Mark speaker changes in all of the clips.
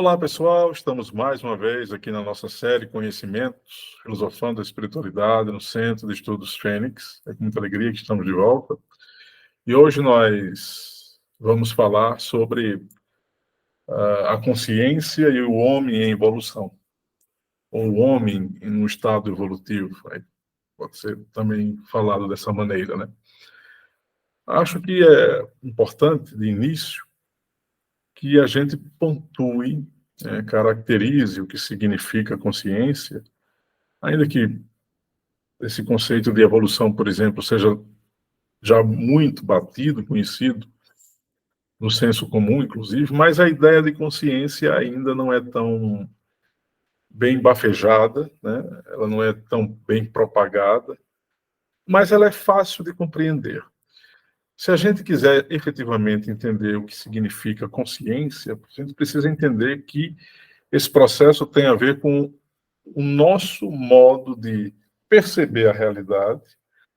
Speaker 1: Olá, pessoal. Estamos mais uma vez aqui na nossa série Conhecimentos, Filosofando a Espiritualidade no Centro de Estudos Fênix. É com muita alegria que estamos de volta. E hoje nós vamos falar sobre a consciência e o homem em evolução, ou o homem em um estado evolutivo. Pode ser também falado dessa maneira, né? Acho que é importante, de início, que a gente pontue, caracterize o que significa consciência, ainda que esse conceito de evolução, por exemplo, seja já muito batido, conhecido, no senso comum, inclusive, mas a ideia de consciência ainda não é tão bem bafejada, né? Ela não é tão bem propagada, mas ela é fácil de compreender. Se a gente quiser efetivamente entender o que significa consciência, a gente precisa entender que esse processo tem a ver com o nosso modo de perceber a realidade,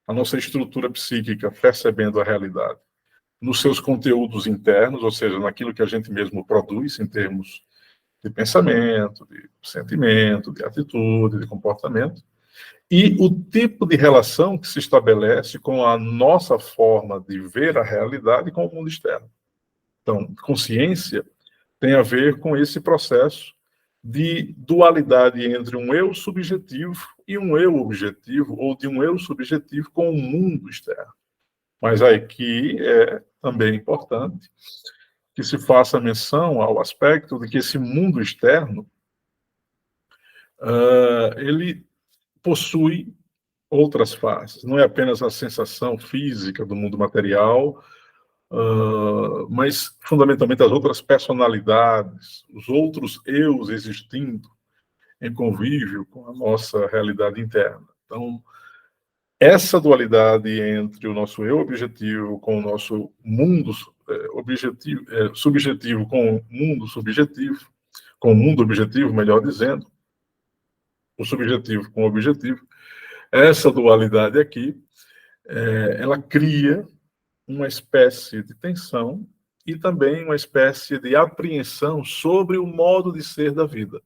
Speaker 1: a nossa estrutura psíquica percebendo a realidade, nos seus conteúdos internos, ou seja, naquilo que a gente mesmo produz em termos de pensamento, de sentimento, de atitude, de comportamento, e o tipo de relação que se estabelece com a nossa forma de ver a realidade com o mundo externo. Então, consciência tem a ver com esse processo de dualidade entre um eu subjetivo e um eu objetivo, ou de um eu subjetivo com o mundo externo. Mas aqui é também importante que se faça menção ao aspecto de que esse mundo externo ele possui outras faces. Não é apenas a sensação física do mundo material, mas fundamentalmente as outras personalidades, os outros eus existindo em convívio com a nossa realidade interna. Então, essa dualidade entre o nosso eu objetivo com o nosso mundo objetivo, subjetivo com o mundo subjetivo, com o mundo objetivo, melhor dizendo, o subjetivo com o objetivo, essa dualidade aqui, ela cria uma espécie de tensão e também uma espécie de apreensão sobre o modo de ser da vida.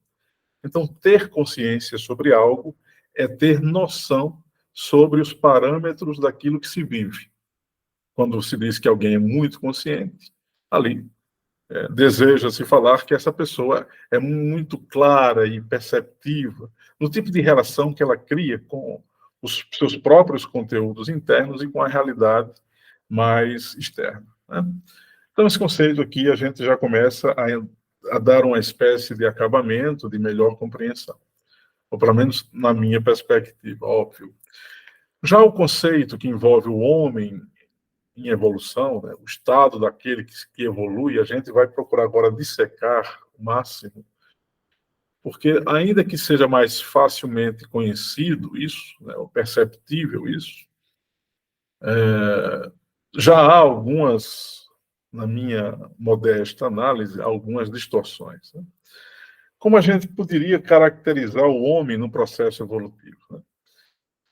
Speaker 1: Então, ter consciência sobre algo é ter noção sobre os parâmetros daquilo que se vive. Quando se diz que alguém é muito consciente, ali deseja-se falar que essa pessoa é muito clara e perceptiva no tipo de relação que ela cria com os seus próprios conteúdos internos e com a realidade mais externa, né? Então, esse conceito aqui a gente já começa a dar uma espécie de acabamento, de melhor compreensão, ou pelo menos na minha perspectiva, óbvio. Já o conceito que envolve o homem em evolução, né, o estado daquele que evolui, a gente vai procurar agora dissecar o máximo, porque ainda que seja mais facilmente conhecido isso, né, ou perceptível isso, já há algumas, na minha modesta análise, algumas distorções, né? Como a gente poderia caracterizar o homem no processo evolutivo, né?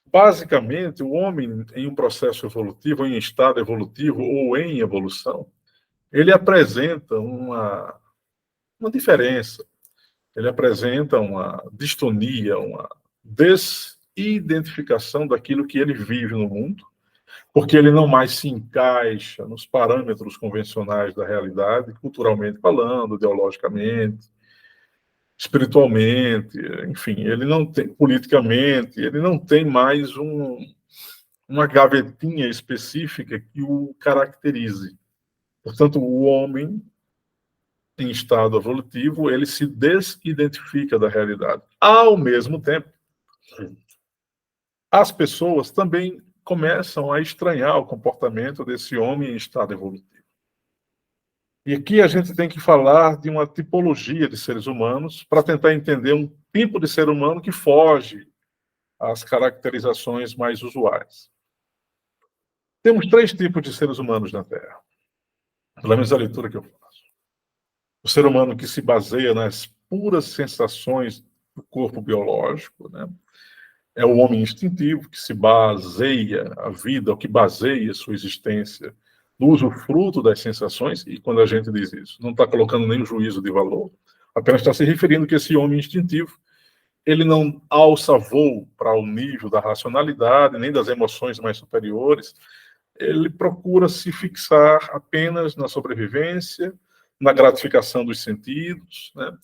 Speaker 1: Basicamente, o homem em um processo evolutivo, em estado evolutivo ou em evolução, ele apresenta uma diferença, ele apresenta uma distonia, uma desidentificação daquilo que ele vive no mundo, porque ele não mais se encaixa nos parâmetros convencionais da realidade, culturalmente falando, ideologicamente, espiritualmente, enfim, ele não tem, politicamente, ele não tem mais uma gavetinha específica que o caracterize. Portanto, o homem em estado evolutivo, ele se desidentifica da realidade. Ao mesmo tempo, as pessoas também começam a estranhar o comportamento desse homem em estado evolutivo. E aqui a gente tem que falar de uma tipologia de seres humanos para tentar entender um tipo de ser humano que foge às caracterizações mais usuais. Temos 3 tipos de seres humanos na Terra, pelo menos a leitura que eu faço. O ser humano que se baseia nas puras sensações do corpo biológico, né? É o homem instintivo, que se baseia a vida, o que baseia a sua existência no usufruto das sensações, e quando a gente diz isso, não está colocando nenhum juízo de valor, Apenas está se referindo que esse homem instintivo, ele não alça voo para o nível da racionalidade, nem das emoções mais superiores. Ele procura se fixar apenas na sobrevivência, na gratificação dos sentidos, né?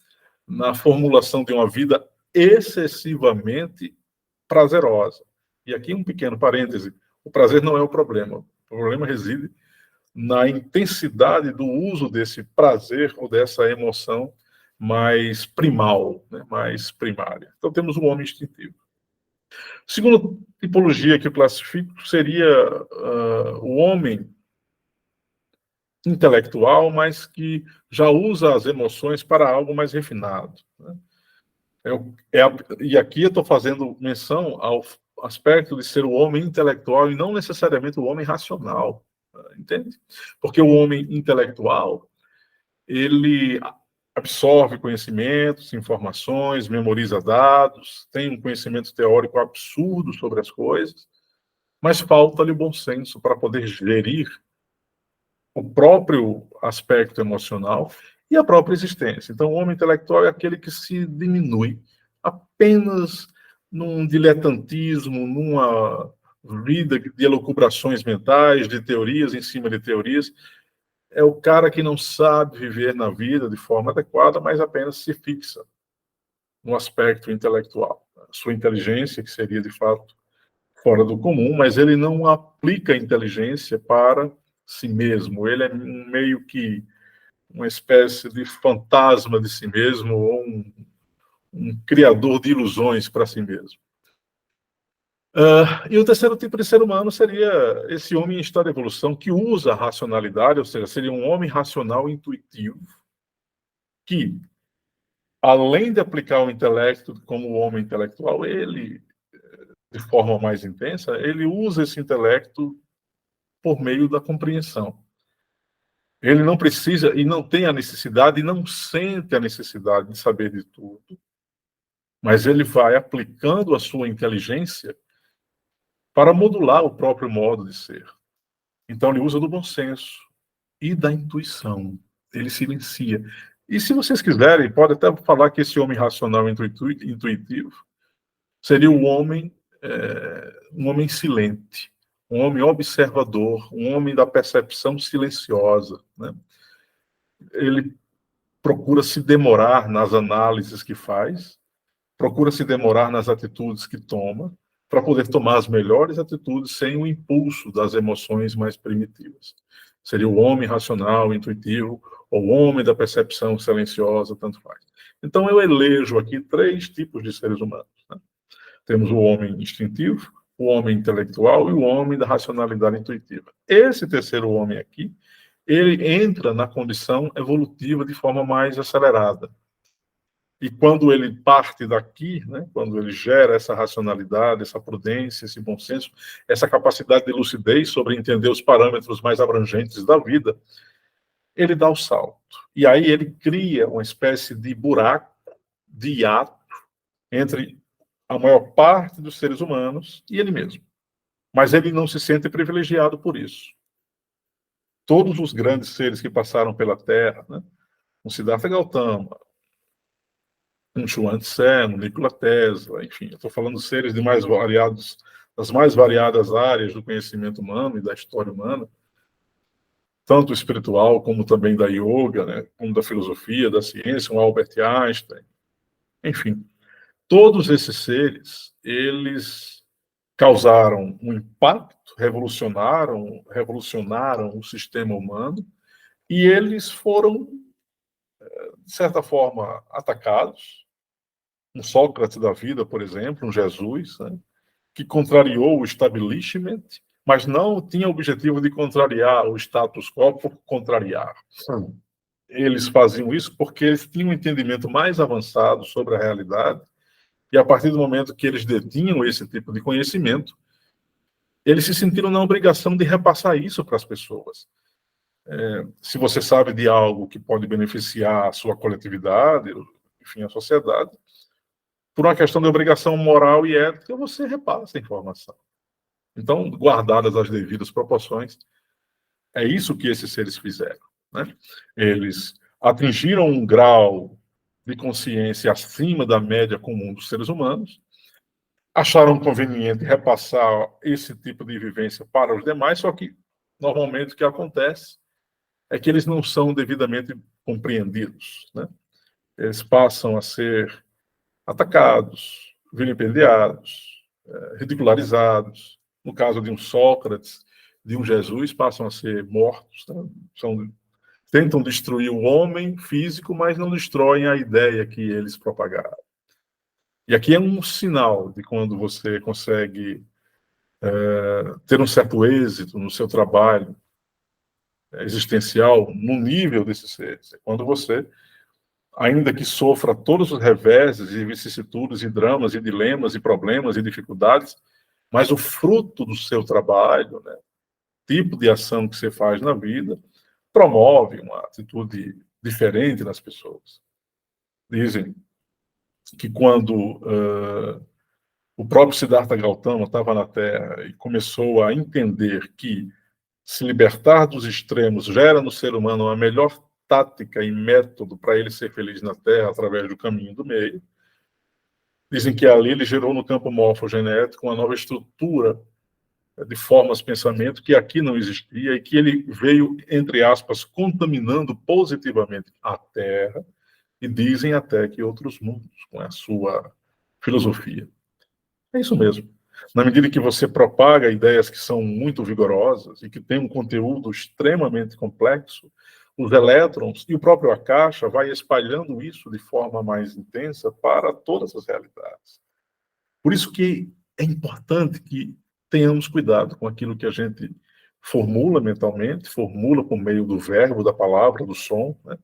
Speaker 1: Na formulação de uma vida excessivamente prazerosa. E aqui um pequeno parêntese, o prazer não é o problema reside na intensidade do uso desse prazer ou dessa emoção mais primal, né, mais primária. Então temos o homem instintivo. Segunda tipologia que eu classifico seria o homem intelectual, mas que já usa as emoções para algo mais refinado, né? E aqui eu estou fazendo menção ao aspecto de ser o homem intelectual e não necessariamente o homem racional, entende? Porque o homem intelectual, ele absorve conhecimentos, informações, memoriza dados, tem um conhecimento teórico absurdo sobre as coisas, mas falta-lhe o bom senso para poder gerir o próprio aspecto emocional e a própria existência. Então, o homem intelectual é aquele que se diminui apenas num diletantismo, numa vida de elucubrações mentais, de teorias em cima de teorias. É o cara que não sabe viver na vida de forma adequada, mas apenas se fixa no aspecto intelectual. A sua inteligência, que seria de fato fora do comum, mas ele não aplica a inteligência para si mesmo. Ele é meio que uma espécie de fantasma de si mesmo, ou um criador de ilusões para si mesmo. E o terceiro tipo de ser humano seria esse homem em estado de evolução que usa a racionalidade, ou seja, seria um homem racional intuitivo, que, além de aplicar o intelecto como o homem intelectual, ele, de forma mais intensa, ele usa esse intelecto por meio da compreensão. Ele não precisa e não tem a necessidade e não sente a necessidade de saber de tudo, mas ele vai aplicando a sua inteligência para modular o próprio modo de ser. Então ele usa do bom senso e da intuição. Ele silencia. E se vocês quiserem, pode até falar que esse homem racional intuitivo seria um homem silente, um homem observador, um homem da percepção silenciosa, né? Ele procura se demorar nas análises que faz, procura se demorar nas atitudes que toma, para poder tomar as melhores atitudes sem o impulso das emoções mais primitivas. Seria o homem racional, intuitivo, ou o homem da percepção silenciosa, tanto faz. Então eu elejo aqui 3 tipos de seres humanos, né? Temos o homem instintivo, o homem intelectual e o homem da racionalidade intuitiva. Esse terceiro homem aqui, ele entra na condição evolutiva de forma mais acelerada. E quando ele parte daqui, né, quando ele gera essa racionalidade, essa prudência, esse bom senso, essa capacidade de lucidez sobre entender os parâmetros mais abrangentes da vida, ele dá o salto. E aí ele cria uma espécie de buraco, de hiato, entre a maior parte dos seres humanos e ele mesmo. Mas ele não se sente privilegiado por isso. Todos os grandes seres que passaram pela Terra, né, o Siddhartha Gautama, um Chuang Tse, um Nikola Tesla, enfim, eu estou falando de seres das mais variadas áreas do conhecimento humano e da história humana, tanto espiritual como também da yoga, né, como da filosofia, da ciência, um Albert Einstein, enfim, todos esses seres, eles causaram um impacto, revolucionaram o sistema humano, e eles foram, de certa forma, atacados. Um Sócrates da vida, por exemplo, um Jesus, né, que contrariou o establishment, mas não tinha o objetivo de contrariar o status quo por contrariar. Eles faziam isso porque eles tinham um entendimento mais avançado sobre a realidade, e a partir do momento que eles detinham esse tipo de conhecimento, eles se sentiram na obrigação de repassar isso para as pessoas. Se você sabe de algo que pode beneficiar a sua coletividade, enfim, a sociedade, por uma questão de obrigação moral e ética, você repassa a informação. Então, guardadas as devidas proporções, é isso que esses seres fizeram, né? Eles atingiram um grau de consciência acima da média comum dos seres humanos, acharam conveniente repassar esse tipo de vivência para os demais, só que, normalmente, o que acontece é que eles não são devidamente compreendidos, né? Eles passam a ser atacados, vilipendiados, ridicularizados. No caso de um Sócrates, de um Jesus, passam a ser mortos, né? Tentam destruir o homem físico, mas não destroem a ideia que eles propagaram. E aqui é um sinal de quando você consegue ter um certo êxito no seu trabalho existencial no nível desses seres. É quando você, ainda que sofra todos os reveses e vicissitudes e dramas e dilemas e problemas e dificuldades, mas o fruto do seu trabalho, né, tipo de ação que você faz na vida, promove uma atitude diferente nas pessoas. Dizem que quando o próprio Siddhartha Gautama estava na Terra e começou a entender que se libertar dos extremos gera no ser humano a melhor tática e método para ele ser feliz na Terra através do caminho do meio, dizem que ali ele gerou no campo morfogenético uma nova estrutura de formas de pensamento que aqui não existia e que ele veio, entre aspas, contaminando positivamente a Terra e dizem até que outros mundos com a sua filosofia. É isso mesmo. Na medida que você propaga ideias que são muito vigorosas e que têm um conteúdo extremamente complexo, os elétrons e o próprio a caixa vai espalhando isso de forma mais intensa para todas as realidades. Por isso que é importante que tenhamos cuidado com aquilo que a gente formula mentalmente, formula por meio do verbo, da palavra, do som, né?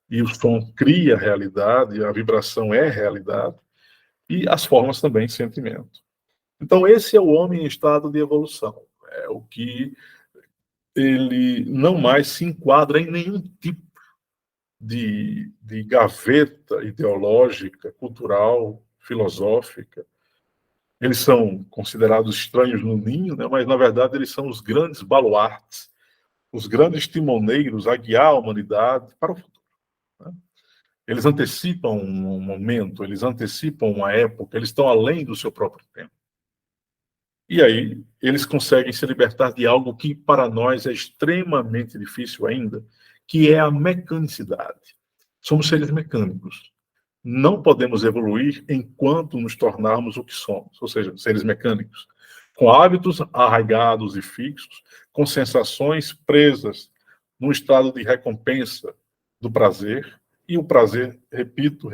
Speaker 1: E o som cria a realidade, a vibração é realidade, e as formas também sentimento. Então, esse é o homem em estado de evolução. É o que ele não mais se enquadra em nenhum tipo de gaveta ideológica, cultural, filosófica. Eles são considerados estranhos no ninho, né? Mas, na verdade, eles são os grandes baluartes, os grandes timoneiros a guiar a humanidade para o futuro, né? Eles antecipam um momento, eles antecipam uma época, eles estão além do seu próprio tempo. E aí, eles conseguem se libertar de algo que para nós é extremamente difícil ainda, que é a mecanicidade. Somos seres mecânicos. Não podemos evoluir enquanto nos tornarmos o que somos, ou seja, seres mecânicos, com hábitos arraigados e fixos, com sensações presas num estado de recompensa do prazer, e o prazer, repito,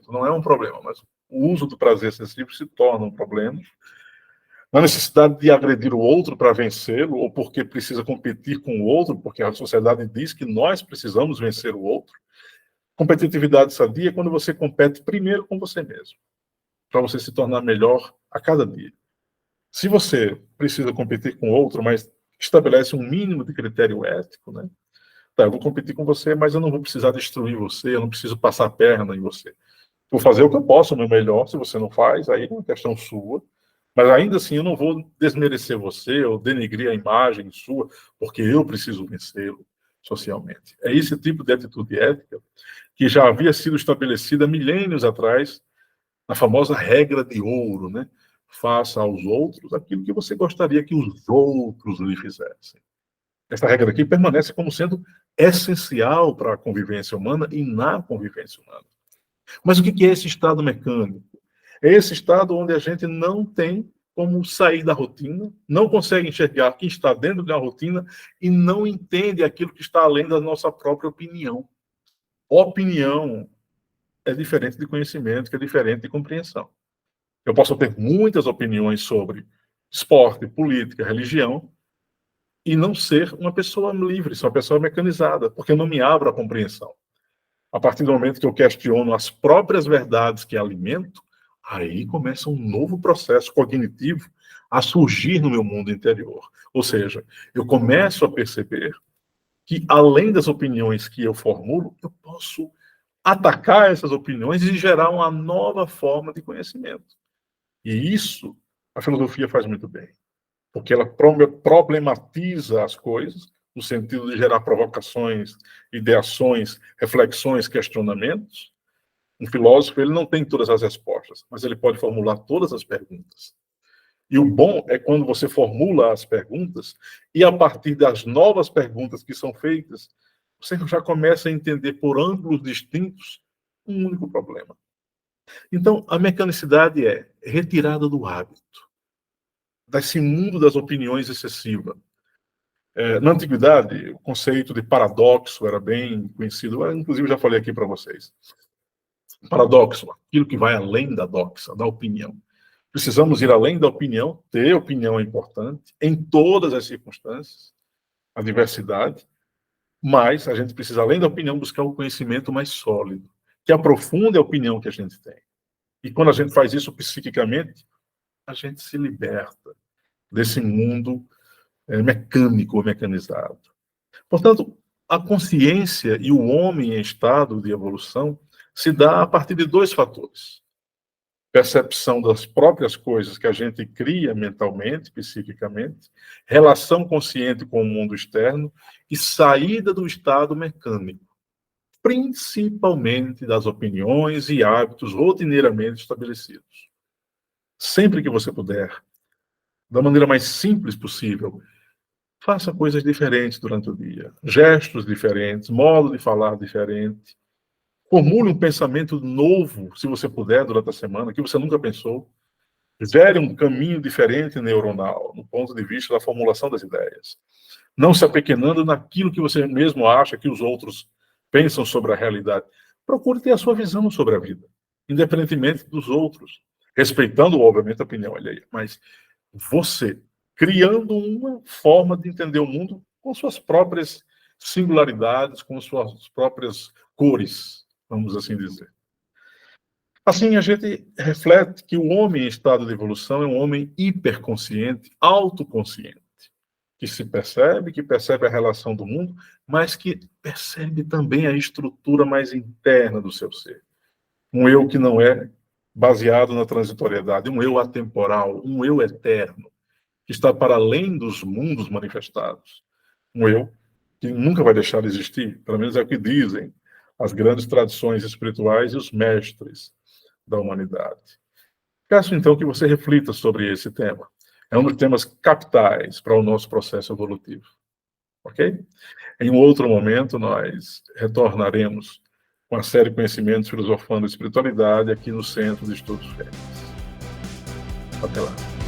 Speaker 1: não é um problema, mas o uso do prazer excessivo se torna um problema, na necessidade de agredir o outro para vencê-lo, ou porque precisa competir com o outro, porque a sociedade diz que nós precisamos vencer o outro. Competitividade sadia é quando você compete primeiro com você mesmo, para você se tornar melhor a cada dia. Se você precisa competir com o outro, mas estabelece um mínimo de critério ético, né? Tá, eu vou competir com você, mas eu não vou precisar destruir você, eu não preciso passar a perna em você. Vou fazer o que eu posso, o meu melhor. Se você não faz, aí é uma questão sua. Mas ainda assim, eu não vou desmerecer você ou denegrir a imagem sua, porque eu preciso vencê-lo socialmente. É esse tipo de atitude ética que já havia sido estabelecida milênios atrás, na famosa regra de ouro, né? Faça aos outros aquilo que você gostaria que os outros lhe fizessem. Essa regra aqui permanece como sendo essencial para a convivência humana e na convivência humana. Mas o que é esse estado mecânico? É esse estado onde a gente não tem como sair da rotina, não consegue enxergar quem está dentro da rotina e não entende aquilo que está além da nossa própria opinião. Opinião é diferente de conhecimento, que é diferente de compreensão. Eu posso ter muitas opiniões sobre esporte, política, religião, e não ser uma pessoa livre, ser uma pessoa mecanizada, porque eu não me abro à compreensão. A partir do momento que eu questiono as próprias verdades que alimento, aí começa um novo processo cognitivo a surgir no meu mundo interior. Ou seja, eu começo a perceber que, além das opiniões que eu formulo, eu posso atacar essas opiniões e gerar uma nova forma de conhecimento. E isso a filosofia faz muito bem, porque ela problematiza as coisas no sentido de gerar provocações, ideações, reflexões, questionamentos. Um filósofo, ele não tem todas as respostas, mas ele pode formular todas as perguntas. E o bom é quando você formula as perguntas e, a partir das novas perguntas que são feitas, você já começa a entender por ângulos distintos um único problema. Então, a mecanicidade é retirada do hábito, desse mundo das opiniões excessivas. Na antiguidade, o conceito de paradoxo era bem conhecido, eu, inclusive já falei aqui para vocês. Paradoxo, aquilo que vai além da doxa, da opinião. Precisamos ir além da opinião, ter opinião é importante, em todas as circunstâncias, a diversidade, mas a gente precisa, além da opinião, buscar o conhecimento mais sólido, que aprofunde a opinião que a gente tem. E quando a gente faz isso psiquicamente, a gente se liberta desse mundo mecânico, mecanizado. Portanto, a consciência e o homem em estado de evolução se dá a partir de dois fatores. Percepção das próprias coisas que a gente cria mentalmente, psiquicamente, relação consciente com o mundo externo e saída do estado mecânico, principalmente das opiniões e hábitos rotineiramente estabelecidos. Sempre que você puder, da maneira mais simples possível, faça coisas diferentes durante o dia, gestos diferentes, modo de falar diferente. Formule um pensamento novo, se você puder, durante a semana, que você nunca pensou. Gere um caminho diferente neuronal, no ponto de vista da formulação das ideias. Não se apequenando naquilo que você mesmo acha que os outros pensam sobre a realidade. Procure ter a sua visão sobre a vida, independentemente dos outros, respeitando, obviamente, a opinião alheia. Mas você, criando uma forma de entender o mundo com suas próprias singularidades, com suas próprias cores, vamos assim dizer. Assim, a gente reflete que o homem em estado de evolução é um homem hiperconsciente, autoconsciente, que se percebe, que percebe a relação do mundo, mas que percebe também a estrutura mais interna do seu ser. Um eu que não é baseado na transitoriedade, um eu atemporal, um eu eterno, que está para além dos mundos manifestados. Um eu que nunca vai deixar de existir, pelo menos é o que dizem as grandes tradições espirituais e os mestres da humanidade. Peço, então, que você reflita sobre esse tema. É um dos temas capitais para o nosso processo evolutivo. Ok? Em um outro momento, nós retornaremos com a série Conhecimentos Filosofando a Espiritualidade aqui no Centro de Estudos Fênix. Até lá.